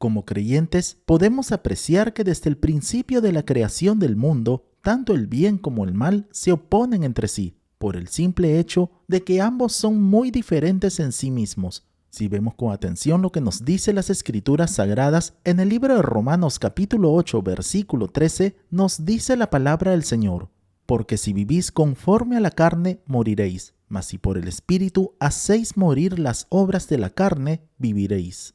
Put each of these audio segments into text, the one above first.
Como creyentes, podemos apreciar que desde el principio de la creación del mundo, tanto el bien como el mal se oponen entre sí, por el simple hecho de que ambos son muy diferentes en sí mismos. Si vemos con atención lo que nos dice las Escrituras Sagradas, en el libro de Romanos capítulo 8, versículo 13, nos dice la palabra del Señor: porque si vivís conforme a la carne, moriréis, mas si por el Espíritu hacéis morir las obras de la carne, viviréis.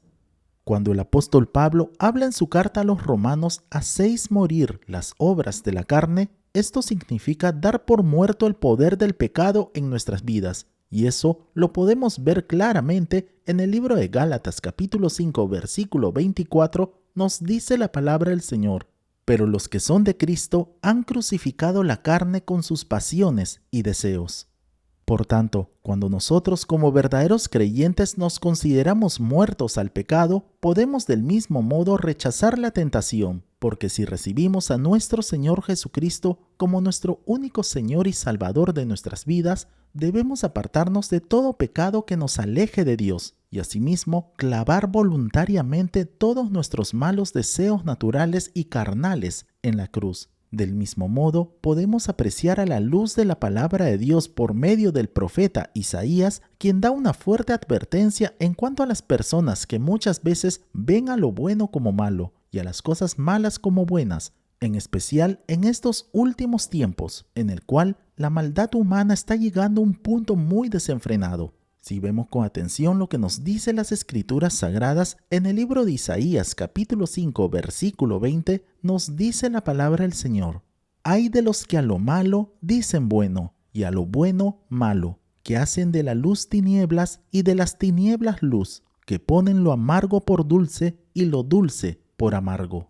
Cuando el apóstol Pablo habla en su carta a los romanos, hacéis morir las obras de la carne, esto significa dar por muerto el poder del pecado en nuestras vidas. Y eso lo podemos ver claramente en el libro de Gálatas capítulo 5 versículo 24, nos dice la palabra del Señor: pero los que son de Cristo han crucificado la carne con sus pasiones y deseos. Por tanto, cuando nosotros como verdaderos creyentes nos consideramos muertos al pecado, podemos del mismo modo rechazar la tentación, porque si recibimos a nuestro Señor Jesucristo como nuestro único Señor y Salvador de nuestras vidas, debemos apartarnos de todo pecado que nos aleje de Dios y asimismo clavar voluntariamente todos nuestros malos deseos naturales y carnales en la cruz. Del mismo modo, podemos apreciar a la luz de la palabra de Dios por medio del profeta Isaías, quien da una fuerte advertencia en cuanto a las personas que muchas veces ven a lo bueno como malo y a las cosas malas como buenas, en especial en estos últimos tiempos, en el cual la maldad humana está llegando a un punto muy desenfrenado. Si vemos con atención lo que nos dice las Escrituras Sagradas, en el libro de Isaías capítulo 5 versículo 20, nos dice la palabra del Señor: «Ay de los que a lo malo dicen bueno, y a lo bueno malo, que hacen de la luz tinieblas y de las tinieblas luz, que ponen lo amargo por dulce y lo dulce por amargo».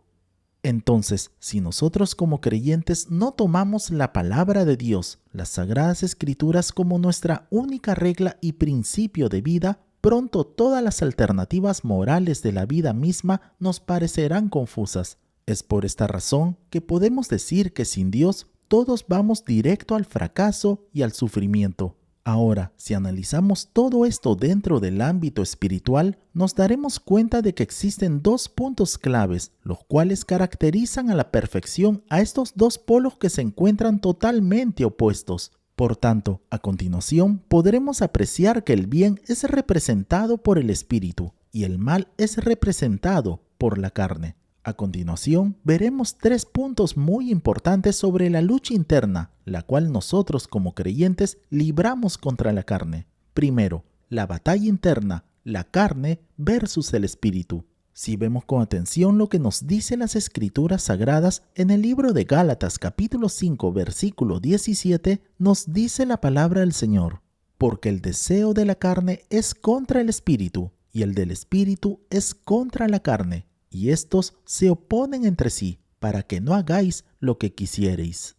Entonces, si nosotros como creyentes no tomamos la palabra de Dios, las Sagradas Escrituras, como nuestra única regla y principio de vida, pronto todas las alternativas morales de la vida misma nos parecerán confusas. Es por esta razón que podemos decir que sin Dios todos vamos directo al fracaso y al sufrimiento. Ahora, si analizamos todo esto dentro del ámbito espiritual, nos daremos cuenta de que existen dos puntos claves, los cuales caracterizan a la perfección a estos dos polos que se encuentran totalmente opuestos. Por tanto, a continuación podremos apreciar que el bien es representado por el espíritu y el mal es representado por la carne. A continuación, veremos tres puntos muy importantes sobre la lucha interna, la cual nosotros como creyentes libramos contra la carne. Primero, la batalla interna, la carne versus el espíritu. Si vemos con atención lo que nos dice las Escrituras Sagradas, en el libro de Gálatas capítulo 5 versículo 17, nos dice la palabra del Señor: «Porque el deseo de la carne es contra el espíritu, y el del espíritu es contra la carne, y estos se oponen entre sí, para que no hagáis lo que quisiereis».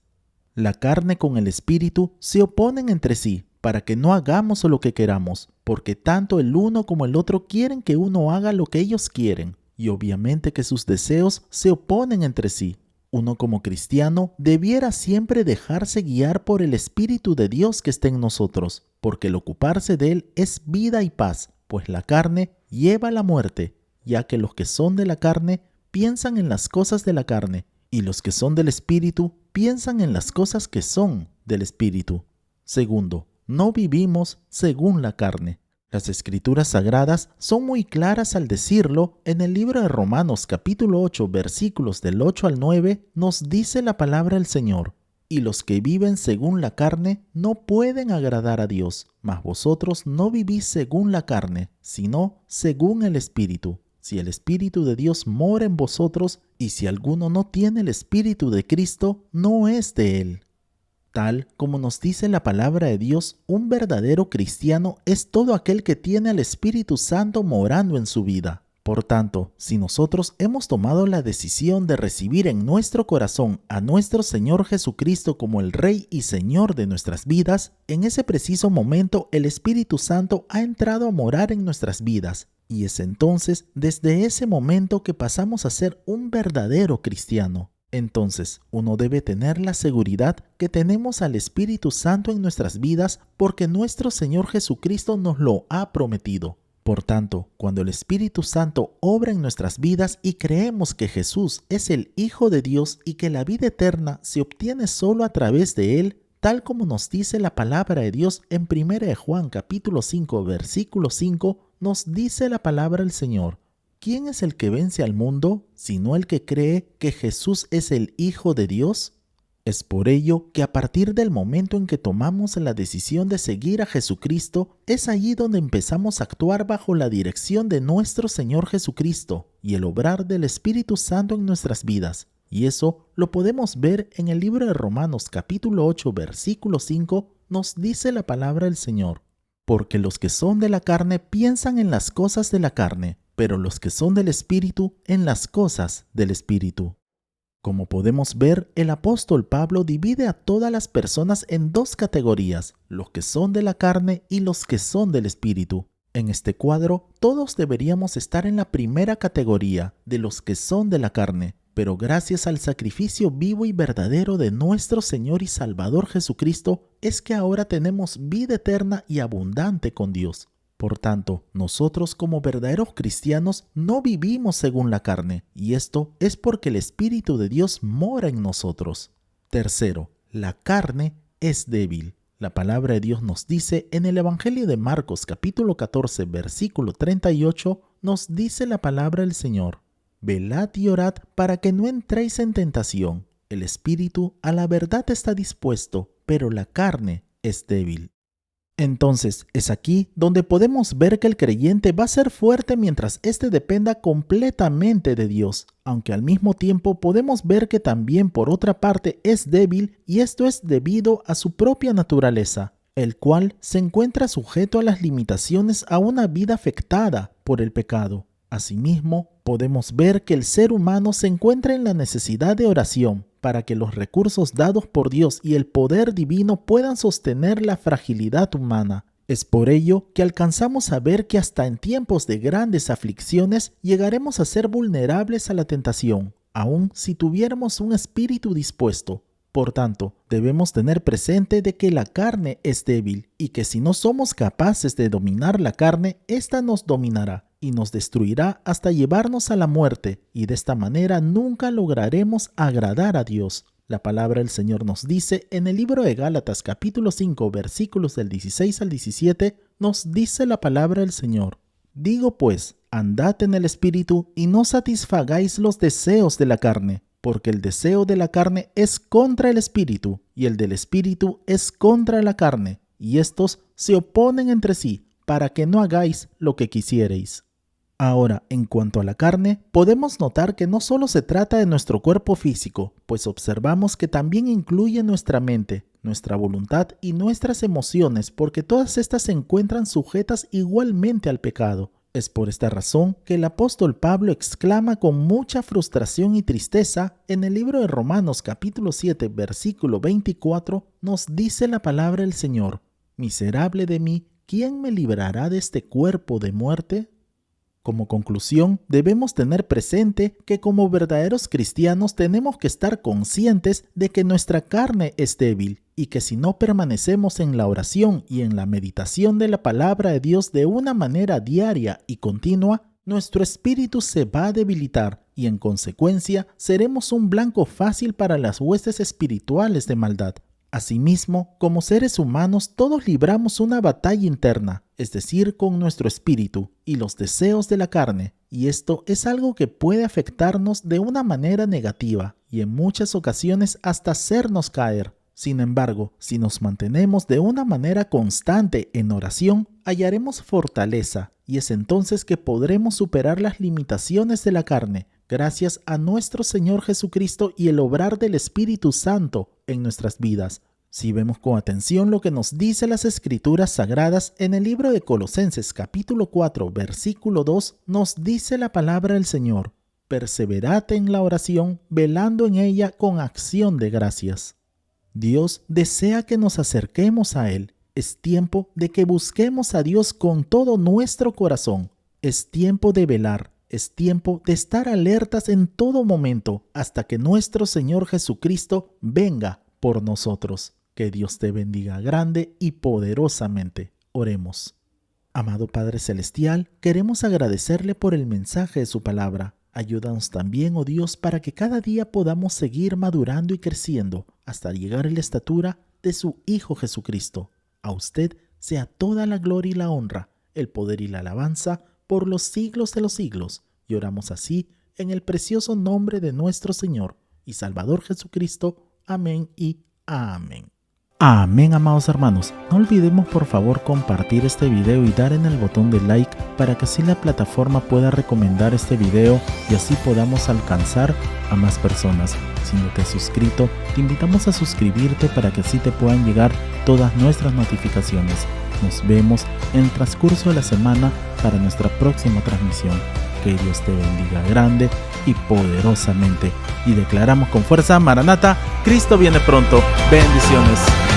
La carne con el espíritu se oponen entre sí, para que no hagamos lo que queramos, porque tanto el uno como el otro quieren que uno haga lo que ellos quieren, y obviamente que sus deseos se oponen entre sí. Uno como cristiano debiera siempre dejarse guiar por el Espíritu de Dios que está en nosotros, porque el ocuparse de él es vida y paz, pues la carne lleva a la muerte, ya que los que son de la carne piensan en las cosas de la carne, y los que son del Espíritu piensan en las cosas que son del Espíritu. Segundo, no vivimos según la carne. Las Escrituras Sagradas son muy claras al decirlo. En el libro de Romanos capítulo 8 versículos del 8 al 9 nos dice la palabra del Señor: «Y los que viven según la carne no pueden agradar a Dios, mas vosotros no vivís según la carne, sino según el Espíritu. Si el Espíritu de Dios mora en vosotros, y si alguno no tiene el Espíritu de Cristo, no es de él». Tal como nos dice la palabra de Dios, un verdadero cristiano es todo aquel que tiene al Espíritu Santo morando en su vida. Por tanto, si nosotros hemos tomado la decisión de recibir en nuestro corazón a nuestro Señor Jesucristo como el Rey y Señor de nuestras vidas, en ese preciso momento el Espíritu Santo ha entrado a morar en nuestras vidas. Y es entonces, desde ese momento, que pasamos a ser un verdadero cristiano. Entonces, uno debe tener la seguridad que tenemos al Espíritu Santo en nuestras vidas porque nuestro Señor Jesucristo nos lo ha prometido. Por tanto, cuando el Espíritu Santo obra en nuestras vidas y creemos que Jesús es el Hijo de Dios y que la vida eterna se obtiene solo a través de Él, tal como nos dice la palabra de Dios en 1 de Juan capítulo 5, versículo 5, nos dice la palabra del Señor: ¿quién es el que vence al mundo, sino el que cree que Jesús es el Hijo de Dios? Es por ello que a partir del momento en que tomamos la decisión de seguir a Jesucristo, es allí donde empezamos a actuar bajo la dirección de nuestro Señor Jesucristo y el obrar del Espíritu Santo en nuestras vidas. Y eso lo podemos ver en el libro de Romanos capítulo 8, versículo 5, nos dice la palabra del Señor: porque los que son de la carne piensan en las cosas de la carne, pero los que son del Espíritu en las cosas del Espíritu. Como podemos ver, el apóstol Pablo divide a todas las personas en dos categorías: los que son de la carne y los que son del Espíritu. En este cuadro, todos deberíamos estar en la primera categoría, de los que son de la carne, pero gracias al sacrificio vivo y verdadero de nuestro Señor y Salvador Jesucristo, es que ahora tenemos vida eterna y abundante con Dios. Por tanto, nosotros como verdaderos cristianos no vivimos según la carne, y esto es porque el Espíritu de Dios mora en nosotros. Tercero, la carne es débil. La palabra de Dios nos dice en el Evangelio de Marcos capítulo 14, versículo 38, nos dice la palabra del Señor: velad y orad para que no entréis en tentación. El espíritu a la verdad está dispuesto, pero la carne es débil. Entonces, es aquí donde podemos ver que el creyente va a ser fuerte mientras éste dependa completamente de Dios, aunque al mismo tiempo podemos ver que también por otra parte es débil, y esto es debido a su propia naturaleza, el cual se encuentra sujeto a las limitaciones a una vida afectada por el pecado. Asimismo, podemos ver que el ser humano se encuentra en la necesidad de oración para que los recursos dados por Dios y el poder divino puedan sostener la fragilidad humana. Es por ello que alcanzamos a ver que hasta en tiempos de grandes aflicciones llegaremos a ser vulnerables a la tentación, aun si tuviéramos un espíritu dispuesto. Por tanto, debemos tener presente de que la carne es débil y que si no somos capaces de dominar la carne, ésta nos dominará y nos destruirá hasta llevarnos a la muerte, y de esta manera nunca lograremos agradar a Dios. La palabra del Señor nos dice en el libro de Gálatas capítulo 5 versículos del 16 al 17, nos dice la palabra del Señor: digo pues, andad en el Espíritu y no satisfagáis los deseos de la carne, porque el deseo de la carne es contra el Espíritu, y el del Espíritu es contra la carne, y estos se oponen entre sí, para que no hagáis lo que quisiereis. Ahora, en cuanto a la carne, podemos notar que no solo se trata de nuestro cuerpo físico, pues observamos que también incluye nuestra mente, nuestra voluntad y nuestras emociones, porque todas estas se encuentran sujetas igualmente al pecado. Es por esta razón que el apóstol Pablo exclama con mucha frustración y tristeza en el libro de Romanos capítulo 7, versículo 24, nos dice la palabra del Señor: miserable de mí, ¿quién me librará de este cuerpo de muerte? Como conclusión, debemos tener presente que como verdaderos cristianos tenemos que estar conscientes de que nuestra carne es débil y que si no permanecemos en la oración y en la meditación de la palabra de Dios de una manera diaria y continua, nuestro espíritu se va a debilitar y en consecuencia seremos un blanco fácil para las huestes espirituales de maldad. Asimismo, como seres humanos todos libramos una batalla interna, es decir, con nuestro espíritu y los deseos de la carne, y esto es algo que puede afectarnos de una manera negativa y en muchas ocasiones hasta hacernos caer. Sin embargo, si nos mantenemos de una manera constante en oración, hallaremos fortaleza, y es entonces que podremos superar las limitaciones de la carne, gracias a nuestro Señor Jesucristo y el obrar del Espíritu Santo en nuestras vidas. Si vemos con atención lo que nos dice las Escrituras Sagradas en el libro de Colosenses capítulo 4 versículo 2, nos dice la palabra del Señor: perseverad en la oración, velando en ella con acción de gracias. Dios desea que nos acerquemos a Él. Es tiempo de que busquemos a Dios con todo nuestro corazón. Es tiempo de velar. Es tiempo de estar alertas en todo momento hasta que nuestro Señor Jesucristo venga por nosotros. Que Dios te bendiga grande y poderosamente. Oremos. Amado Padre Celestial, queremos agradecerle por el mensaje de su palabra. Ayúdanos también, oh Dios, para que cada día podamos seguir madurando y creciendo hasta llegar a la estatura de su Hijo Jesucristo. A usted sea toda la gloria y la honra, el poder y la alabanza por los siglos de los siglos. Y oramos así en el precioso nombre de nuestro Señor y Salvador Jesucristo. Amén y amén. Amén, amados hermanos. No olvidemos por favor compartir este video y dar en el botón de like para que así la plataforma pueda recomendar este video y así podamos alcanzar a más personas. Si no te has suscrito, te invitamos a suscribirte para que así te puedan llegar todas nuestras notificaciones. Nos vemos en el transcurso de la semana para nuestra próxima transmisión. Que Dios te bendiga grande y poderosamente. Y declaramos con fuerza: Maranata, Cristo viene pronto. Bendiciones.